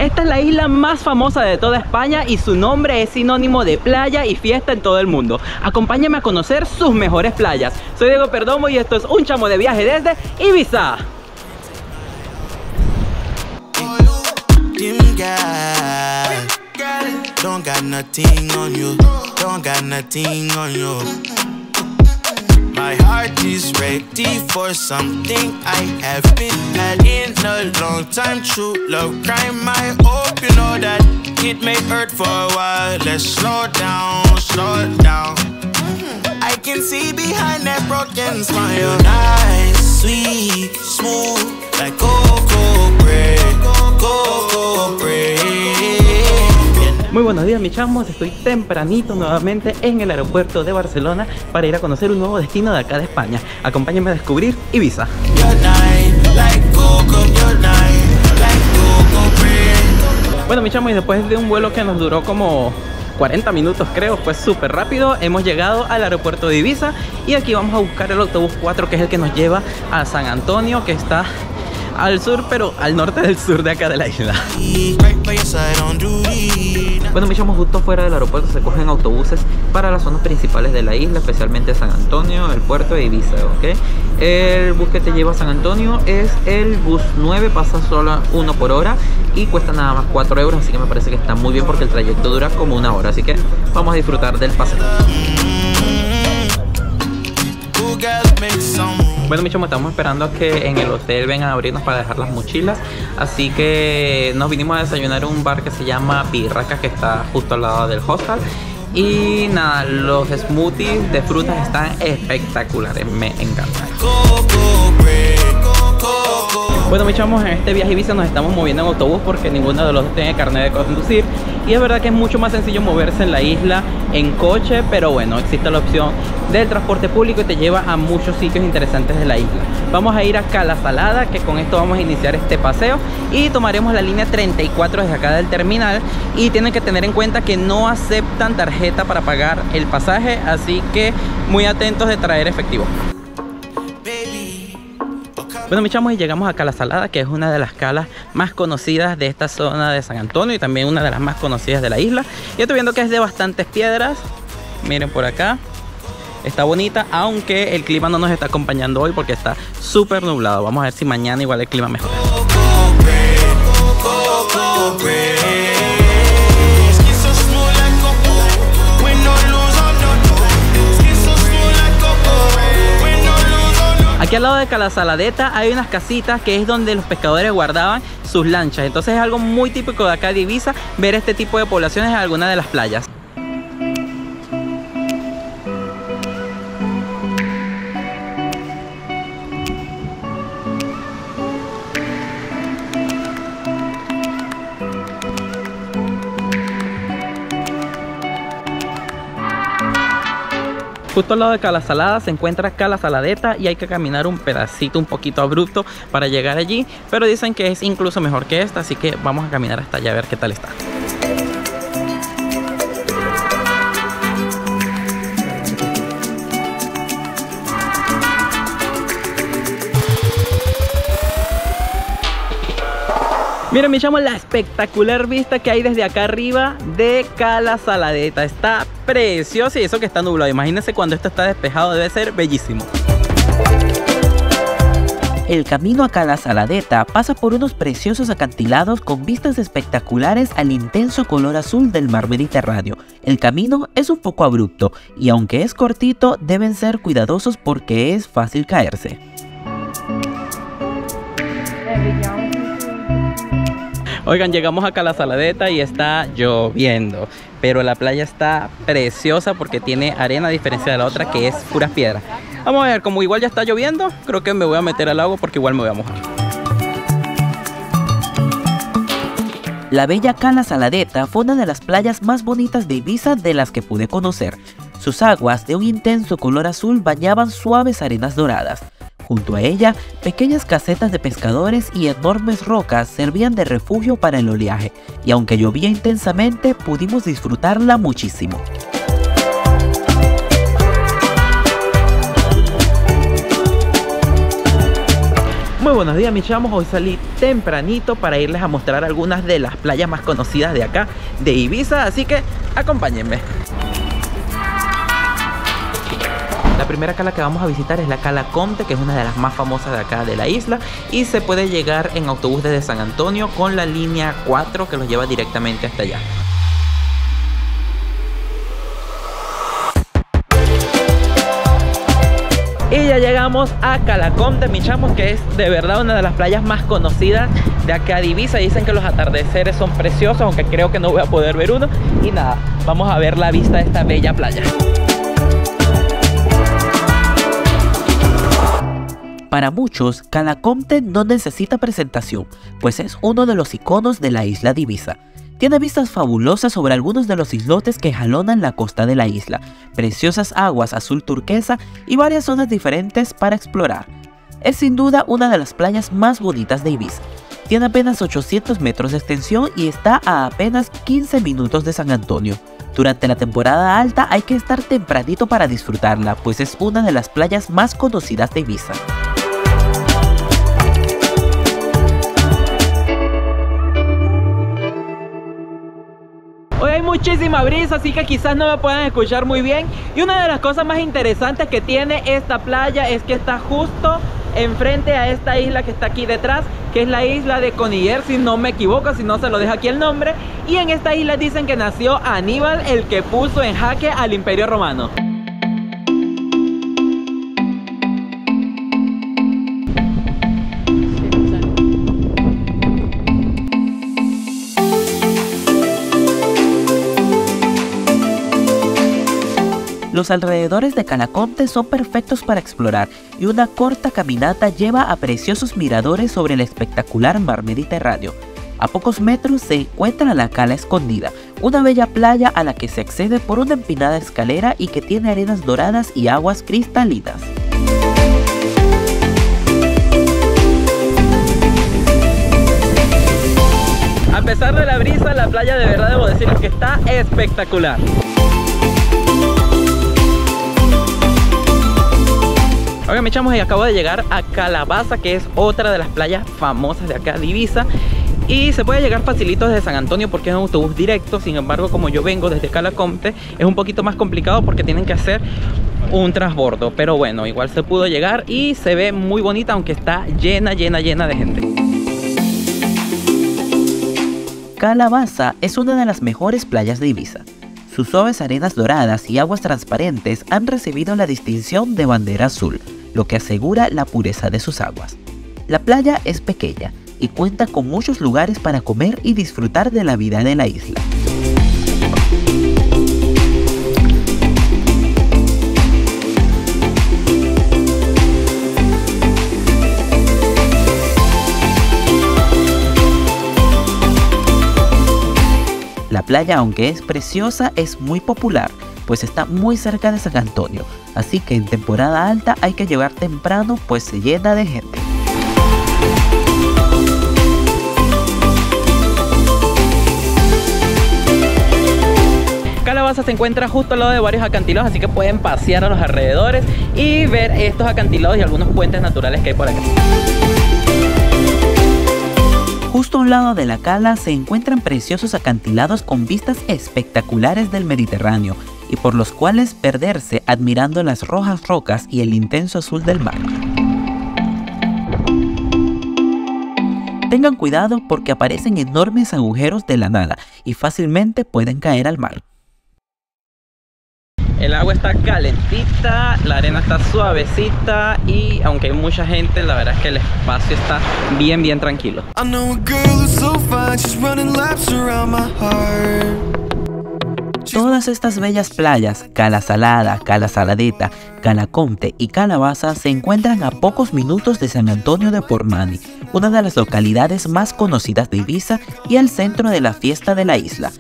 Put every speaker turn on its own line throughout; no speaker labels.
Esta es la isla más famosa de toda España y su nombre es sinónimo de playa y fiesta en todo el mundo. Acompáñame a conocer sus mejores playas. Soy Diego Perdomo y esto es Un Chamo de Viaje desde Ibiza.
My heart is ready for something I haven't had in a long time. True love crime, I hope you know that it may hurt for a while. Let's slow down, slow down. I can see behind that broken smile. Nice, sweet, smooth, like cocoa bread, cocoa bread.
Muy buenos días mis chamos, estoy tempranito nuevamente en el aeropuerto de Barcelona para ir a conocer un nuevo destino de acá de España. Acompáñenme a descubrir Ibiza. Bueno mis chamos, y después de un vuelo que nos duró como 40 minutos creo, fue súper rápido, hemos llegado al aeropuerto de Ibiza y aquí vamos a buscar el autobús 4 que es el que nos lleva a San Antonio, que está al sur, pero al norte del sur de acá de la isla. Bueno, mis chamos, justo fuera del aeropuerto se cogen autobuses para las zonas principales de la isla, especialmente San Antonio, el puerto de Ibiza, ¿ok? El bus que te lleva a San Antonio es el bus 9, pasa solo 1 por hora y cuesta nada más 4 euros, así que me parece que está muy bien porque el trayecto dura como 1 hora, así que vamos a disfrutar del paseo. Bueno mis chamos, estamos esperando a que en el hotel vengan a abrirnos para dejar las mochilas. Así que nos vinimos a desayunar en un bar que se llama Birraca, que está justo al lado del hostel. Y nada, los smoothies de frutas están espectaculares, me encantan. Bueno mis chamos, en este viaje a Ibiza nos estamos moviendo en autobús porque ninguno de los dos tiene carnet de conducir. Y es verdad que es mucho más sencillo moverse en la isla en coche, pero bueno, existe la opción del transporte público y te lleva a muchos sitios interesantes de la isla. Vamos a ir a Cala Salada, que con esto vamos a iniciar este paseo, y tomaremos la línea 34 desde acá del terminal. Y tienen que tener en cuenta que no aceptan tarjeta para pagar el pasaje, así que muy atentos de traer efectivo. Bueno mis chamos, y llegamos a Cala Salada, que es una de las calas más conocidas de esta zona de San Antonio y también una de las más conocidas de la isla. Yo estoy viendo que es de bastantes piedras, miren por acá, está bonita, aunque el clima no nos está acompañando hoy porque está súper nublado. Vamos a ver si mañana igual el clima mejora. Aquí al lado de Cala Saladeta hay unas casitas que es donde los pescadores guardaban sus lanchas. Entonces es algo muy típico de acá de Ibiza ver este tipo de poblaciones en alguna de las playas. Justo al lado de Cala Salada se encuentra Cala Saladeta y hay que caminar un pedacito un poquito abrupto para llegar allí, pero dicen que es incluso mejor que esta, así que vamos a caminar hasta allá a ver qué tal está. Miren mis chamos, la espectacular vista que hay desde acá arriba de Cala Saladeta. Está preciosa y eso que está nublado. Imagínense cuando esto está despejado, debe ser bellísimo.
El camino a Cala Saladeta pasa por unos preciosos acantilados con vistas espectaculares al intenso color azul del mar Mediterráneo. El camino es un poco abrupto y aunque es cortito, deben ser cuidadosos porque es fácil caerse.
Oigan, llegamos a Cala Saladeta y está lloviendo, pero la playa está preciosa porque tiene arena a diferencia de la otra que es puras piedras. Vamos a ver, como igual ya está lloviendo, creo que me voy a meter al agua porque igual me voy a mojar.
La bella Cala Saladeta fue una de las playas más bonitas de Ibiza de las que pude conocer. Sus aguas de un intenso color azul bañaban suaves arenas doradas. Junto a ella, pequeñas casetas de pescadores y enormes rocas servían de refugio para el oleaje, y aunque llovía intensamente, pudimos disfrutarla muchísimo.
Muy buenos días mis chamos, hoy salí tempranito para irles a mostrar algunas de las playas más conocidas de acá, de Ibiza, así que acompáñenme. La primera cala que vamos a visitar es la Cala Comte, que es una de las más famosas de acá de la isla, y se puede llegar en autobús desde San Antonio con la línea 4 que los lleva directamente hasta allá. Y ya llegamos a Cala Comte, mis chamos, que es de verdad una de las playas más conocidas de acá de Ibiza. Dicen que los atardeceres son preciosos, aunque creo que no voy a poder ver uno. Y nada, vamos a ver la vista de esta bella playa.
Para muchos, Cala Comte no necesita presentación, pues es uno de los iconos de la isla de Ibiza. Tiene vistas fabulosas sobre algunos de los islotes que jalonan la costa de la isla, preciosas aguas azul turquesa y varias zonas diferentes para explorar. Es sin duda una de las playas más bonitas de Ibiza. Tiene apenas 800 metros de extensión y está a apenas 15 minutos de San Antonio. Durante la temporada alta hay que estar tempranito para disfrutarla, pues es una de las playas más conocidas de Ibiza.
Hoy hay muchísima brisa, así que quizás no me puedan escuchar muy bien. Y una de las cosas más interesantes que tiene esta playa es que está justo enfrente a esta isla que está aquí detrás, que es la isla de Coniller, si no me equivoco, si no se lo dejo aquí el nombre. Y en esta isla dicen que nació Aníbal, el que puso en jaque al Imperio Romano.
Los alrededores de Cala Comte son perfectos para explorar y una corta caminata lleva a preciosos miradores sobre el espectacular mar Mediterráneo. A pocos metros se encuentra la Cala Escondida, una bella playa a la que se accede por una empinada escalera y que tiene arenas doradas y aguas cristalinas.
A pesar de la brisa, la playa de verdad debo decirles que está espectacular. Oigan, mis chamos, y acabo de llegar a Calabaza, que es otra de las playas famosas de acá de Ibiza. Y se puede llegar facilito desde San Antonio porque es un autobús directo. Sin embargo, como yo vengo desde Cala Comte, es un poquito más complicado porque tienen que hacer un transbordo. Pero bueno, igual se pudo llegar y se ve muy bonita, aunque está llena de gente.
Calabaza es una de las mejores playas de Ibiza. Sus suaves arenas doradas y aguas transparentes han recibido la distinción de bandera azul, lo que asegura la pureza de sus aguas. La playa es pequeña y cuenta con muchos lugares para comer y disfrutar de la vida de la isla. La playa, aunque es preciosa, es muy popular, pues está muy cerca de San Antonio, así que en temporada alta hay que llegar temprano, pues se llena de gente.
Calabaza se encuentra justo al lado de varios acantilados, así que pueden pasear a los alrededores y ver estos acantilados y algunos puentes naturales que hay por acá.
Justo a un lado de la cala se encuentran preciosos acantilados con vistas espectaculares del Mediterráneo y por los cuales perderse admirando las rojas rocas y el intenso azul del mar. Tengan cuidado porque aparecen enormes agujeros de la nada y fácilmente pueden caer al mar.
El agua está calentita, la arena está suavecita y aunque hay mucha gente, la verdad es que el espacio está bien tranquilo.
Todas estas bellas playas, Cala Salada, Cala Saladeta, Cala Comte y Calabaza se encuentran a pocos minutos de San Antonio de Portmany, una de las localidades más conocidas de Ibiza y el centro de la fiesta de la isla.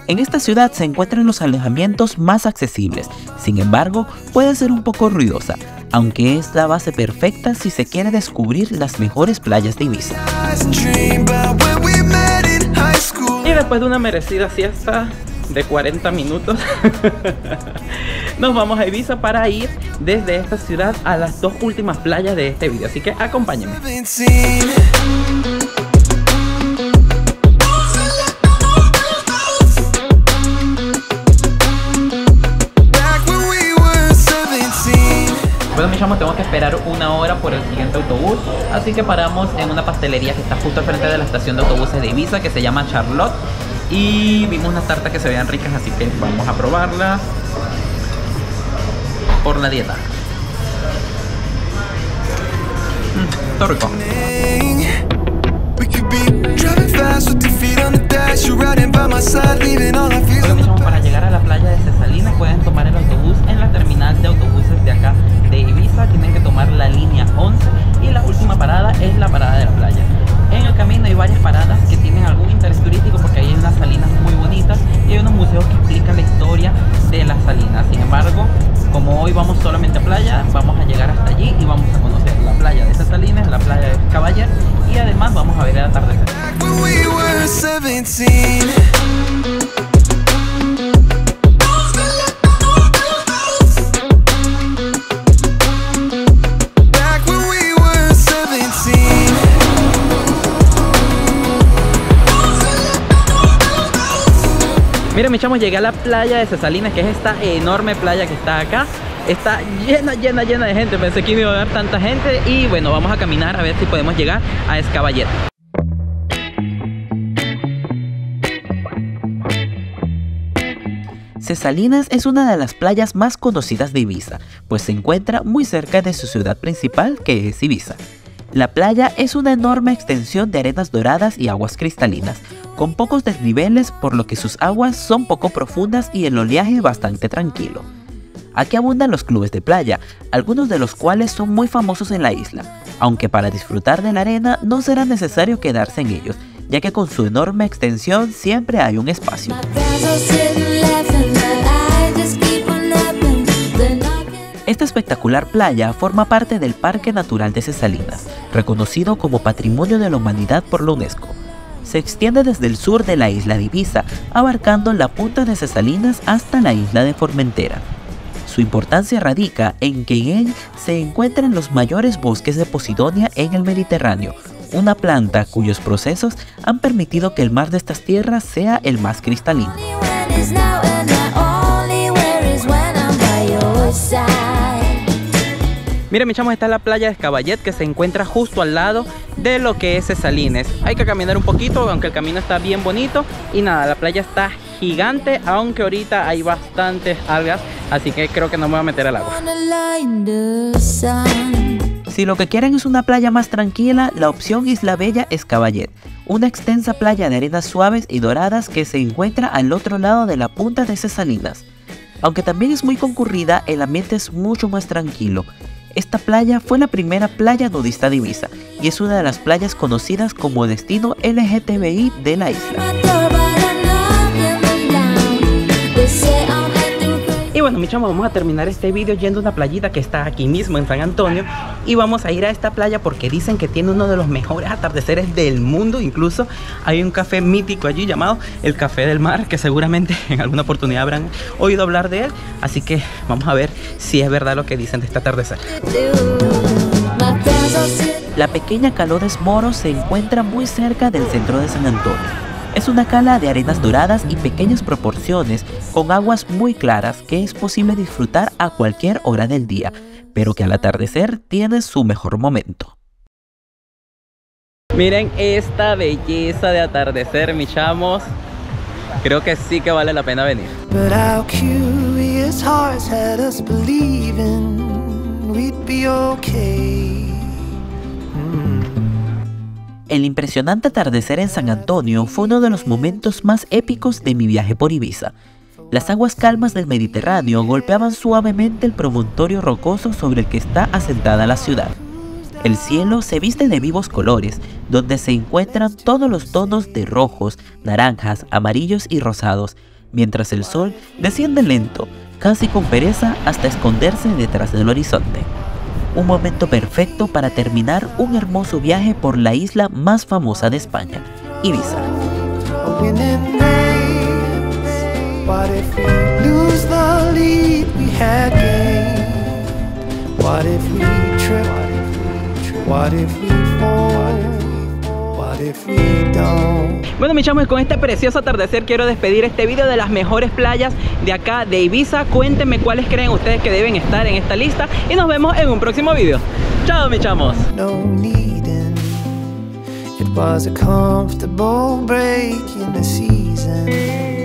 En esta ciudad se encuentran los alojamientos más accesibles, sin embargo puede ser un poco ruidosa, aunque es la base perfecta si se quiere descubrir las mejores playas de Ibiza.
Y después de una merecida siesta de 40 minutos nos vamos a Ibiza para ir desde esta ciudad a las dos últimas playas de este video, así que acompáñenme. Bueno, mis chamos, tengo que esperar una hora por el siguiente autobús, así que paramos en una pastelería que está justo al frente de la estación de autobuses de Ibiza, que se llama Charlotte, y vimos unas tartas que se veían ricas, así que vamos a probarlas por la dieta. Está rico. Bueno, mis chamos, para llegar a la playa de Cesalinas pueden tomar el autobús en la terminal de autobuses de acá de Ibiza. Tienen que tomar la línea 11 y la última parada es la parada de la playa. En el camino hay varias paradas que tienen algún interés turístico, porque ahí hay unas salinas muy bonitas y hay unos museos que explican la historia de las salinas. Sin embargo, como hoy vamos solamente a playa, vamos a llegar hasta allí y vamos a conocer la playa de Cesalinas, la playa de Caballet, y además vamos a ver el atardecer. Miren, mis chamos, llegué a la playa de Cesalinas, que es esta enorme playa que está acá. Está llena de gente. Pensé que iba a haber tanta gente. Y bueno, vamos a caminar a ver si podemos llegar a Escaballet.
Cesalinas es una de las playas más conocidas de Ibiza, pues se encuentra muy cerca de su ciudad principal, que es Ibiza. La playa es una enorme extensión de arenas doradas y aguas cristalinas, con pocos desniveles, por lo que sus aguas son poco profundas y el oleaje bastante tranquilo. Aquí abundan los clubes de playa, algunos de los cuales son muy famosos en la isla, aunque para disfrutar de la arena no será necesario quedarse en ellos, ya que con su enorme extensión siempre hay un espacio. Esta espectacular playa forma parte del Parque Natural de Cesalinas, reconocido como Patrimonio de la Humanidad por la UNESCO. Se extiende desde el sur de la isla de Ibiza, abarcando la punta de Cesalinas hasta la isla de Formentera. Su importancia radica en que en él se encuentran los mayores bosques de Posidonia en el Mediterráneo, una planta cuyos procesos han permitido que el mar de estas tierras sea el más cristalino.
Miren, mis chamos, está la playa de Caballet, que se encuentra justo al lado de lo que es Cesalinas. Hay que caminar un poquito, aunque el camino está bien bonito. Y nada, la playa está gigante, aunque ahorita hay bastantes algas, así que creo que no me voy a meter al agua.
Si lo que quieren es una playa más tranquila, la opción Isla Bella es Caballet, una extensa playa de arenas suaves y doradas que se encuentra al otro lado de la punta de Cesalinas. Aunque también es muy concurrida, el ambiente es mucho más tranquilo. Esta playa fue la primera playa nudista de Ibiza y es una de las playas conocidas como destino LGTBI de la isla.
Y bueno, mi chamo, vamos a terminar este vídeo yendo a una playita que está aquí mismo en San Antonio. Y vamos a ir a esta playa porque dicen que tiene uno de los mejores atardeceres del mundo. Incluso hay un café mítico allí llamado el Café del Mar, que seguramente en alguna oportunidad habrán oído hablar de él. Así que vamos a ver si es verdad lo que dicen de este atardecer.
La pequeña Calodes Moro se encuentra muy cerca del centro de San Antonio. Es una cala de arenas doradas y pequeñas proporciones, con aguas muy claras que es posible disfrutar a cualquier hora del día, pero que al atardecer tiene su mejor momento.
Miren esta belleza de atardecer, mis chamos. Creo que sí que vale la pena venir.
El impresionante atardecer en San Antonio fue uno de los momentos más épicos de mi viaje por Ibiza. Las aguas calmas del Mediterráneo golpeaban suavemente el promontorio rocoso sobre el que está asentada la ciudad. El cielo se viste de vivos colores, donde se encuentran todos los tonos de rojos, naranjas, amarillos y rosados, mientras el sol desciende lento, casi con pereza, hasta esconderse detrás del horizonte. Un momento perfecto para terminar un hermoso viaje por la isla más famosa de España, Ibiza.
What if we lose the lead we had gained? What if we trip? What if we fall? What if we don't?
Bueno, mis chamos, con este precioso atardecer quiero despedir este video de las mejores playas de acá de Ibiza. Cuéntenme cuáles creen ustedes que deben estar en esta lista y nos vemos en un próximo video. Chao, mis chamos.
No needing. It was a comfortable break in the season.